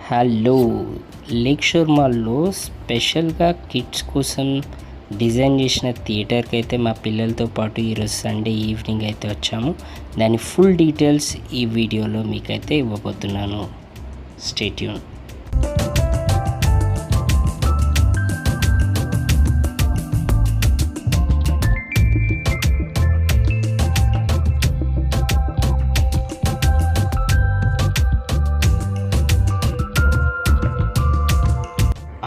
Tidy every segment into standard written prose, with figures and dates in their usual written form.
Hello, lake షోర్ మాల్లో స్పెషల్గా kids కోసం డిజైన్ చేసిన థియేటర్కి అయితే మా పిల్లలతో పాటు ఈరోజు సండే ఈవినింగ్ అయితే వచ్చాము. దాని ఫుల్ డీటెయిల్స్ ఈ వీడియోలో మీకైతే ఇవ్వబోతున్నాను. Stay tune.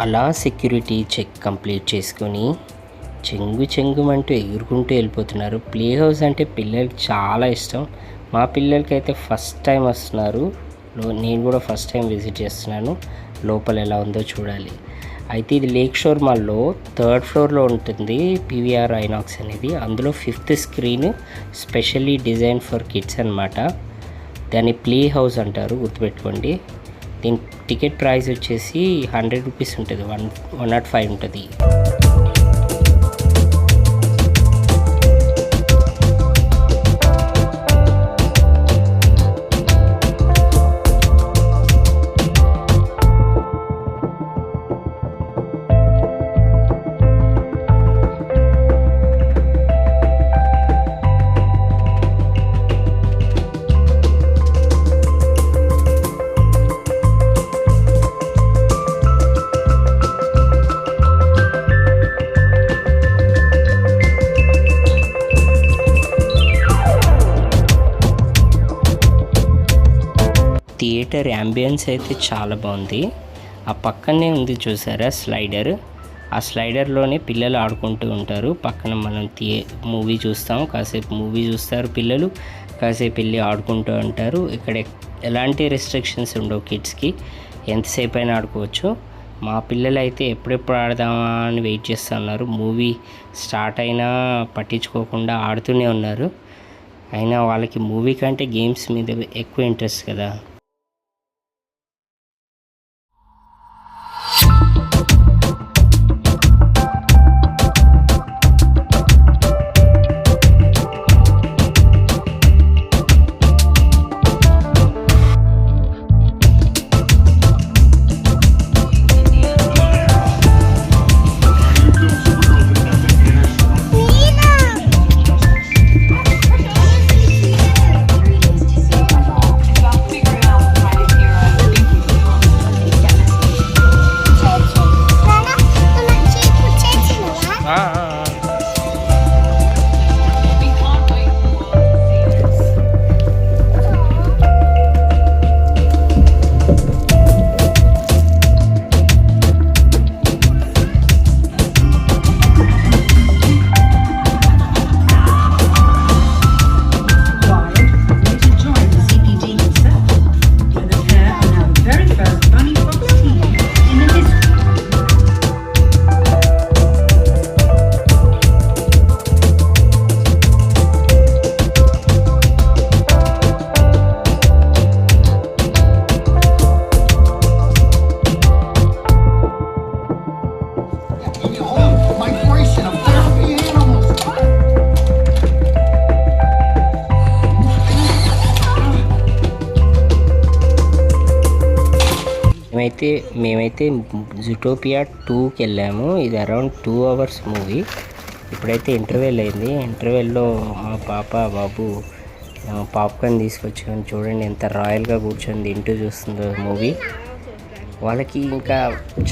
అలా సెక్యూరిటీ చెక్ కంప్లీట్ చేసుకొని చెంగుమంటూ ఎగురుకుంటూ వెళ్ళిపోతున్నారు. ప్లే హౌస్ అంటే పిల్లలకి చాలా ఇష్టం. మా పిల్లలకి అయితే ఫస్ట్ టైం వస్తున్నారు. నేను కూడా ఫస్ట్ టైం విజిట్ చేస్తున్నాను. లోపల ఎలా ఉందో చూడాలి. అయితే ఇది లేక్ షోర్ మాల్లో 3rd ఫ్లోర్లో ఉంటుంది పీవీఆర్ ఐనాక్స్ అనేది. అందులో 5th screen specially design for kids అనమాట. దాన్ని ప్లే హౌస్ అంటారు, గుర్తుపెట్టుకోండి. దీని టికెట్ ప్రైస్ వచ్చేసి 100 రూపీస్ ఉంటుంది, 105 ఉంటుంది. థియేటర్ యాంబియన్స్ అయితే చాలా బాగుంది. ఆ పక్కనే ఉంది చూసారా స్లైడర్. ఆ స్లైడర్లోనే పిల్లలు ఆడుకుంటూ ఉంటారు. పక్కన మనం మూవీ చూస్తాము, కాసేపు మూవీ చూస్తారు పిల్లలు, కాసేపు వెళ్ళి ఆడుకుంటూ ఉంటారు. ఇక్కడ ఎలాంటి రెస్ట్రిక్షన్స్ ఉండవు, కిడ్స్కి ఎంతసేపు అయినా ఆడుకోవచ్చు. మా పిల్లలు అయితే ఎప్పుడెప్పుడు ఆడదామా అని వెయిట్ చేస్తున్నారు. మూవీ స్టార్ట్ అయినా పట్టించుకోకుండా ఆడుతూనే ఉన్నారు. అయినా వాళ్ళకి మూవీ కంటే గేమ్స్ మీద ఎక్కువ ఇంట్రెస్ట్ కదా. మేమైతే జూటోపియా 2కి వెళ్ళాము. ఇది అరౌండ్ 2 hours మూవీ. ఇప్పుడైతే ఇంటర్వెల్ అయింది. ఇంటర్వెల్లో మా పాప బాబు పాప్కార్న్ తీసుకొచ్చాను. చూడండి ఎంత రాయల్గా కూర్చొని తింటూ చూస్తుందో మూవీ. వాళ్ళకి ఇంకా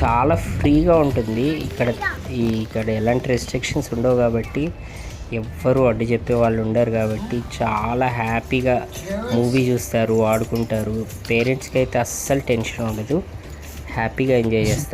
చాలా ఫ్రీగా ఉంటుంది. ఇక్కడ ఎలాంటి రెస్ట్రిక్షన్స్ ఉండవు కాబట్టి, ఎవ్వరూ అడ్డు చెప్పే వాళ్ళు ఉండరు కాబట్టి చాలా హ్యాపీగా మూవీ చూస్తారు, ఆడుకుంటారు. పేరెంట్స్కి అయితే అస్సలు టెన్షన్ ఉండదు, హ్యాపీగా ఎంజాయ్ చేస్తారు.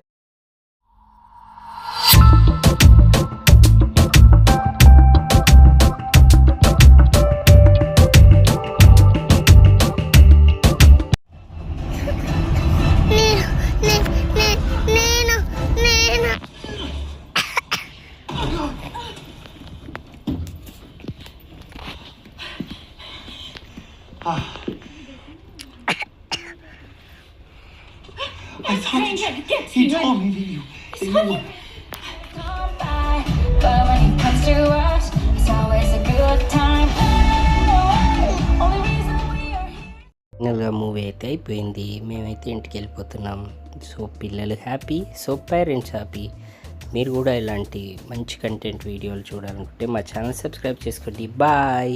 I thought he told me that you. But when it comes to us, it's always a good time. ఫైనల్గా మూవీ అయితే అయిపోయింది. మేమైతే ఇంటికి వెళ్ళిపోతున్నాం. సో పిల్లలు హ్యాపీ, సో పేరెంట్స్ హ్యాపీ. మీరు కూడా ఇలాంటి మంచి కంటెంట్ వీడియోలు చూడాలనుకుంటే మా ఛానల్ సబ్స్క్రైబ్ చేసుకోండి. బాయ్.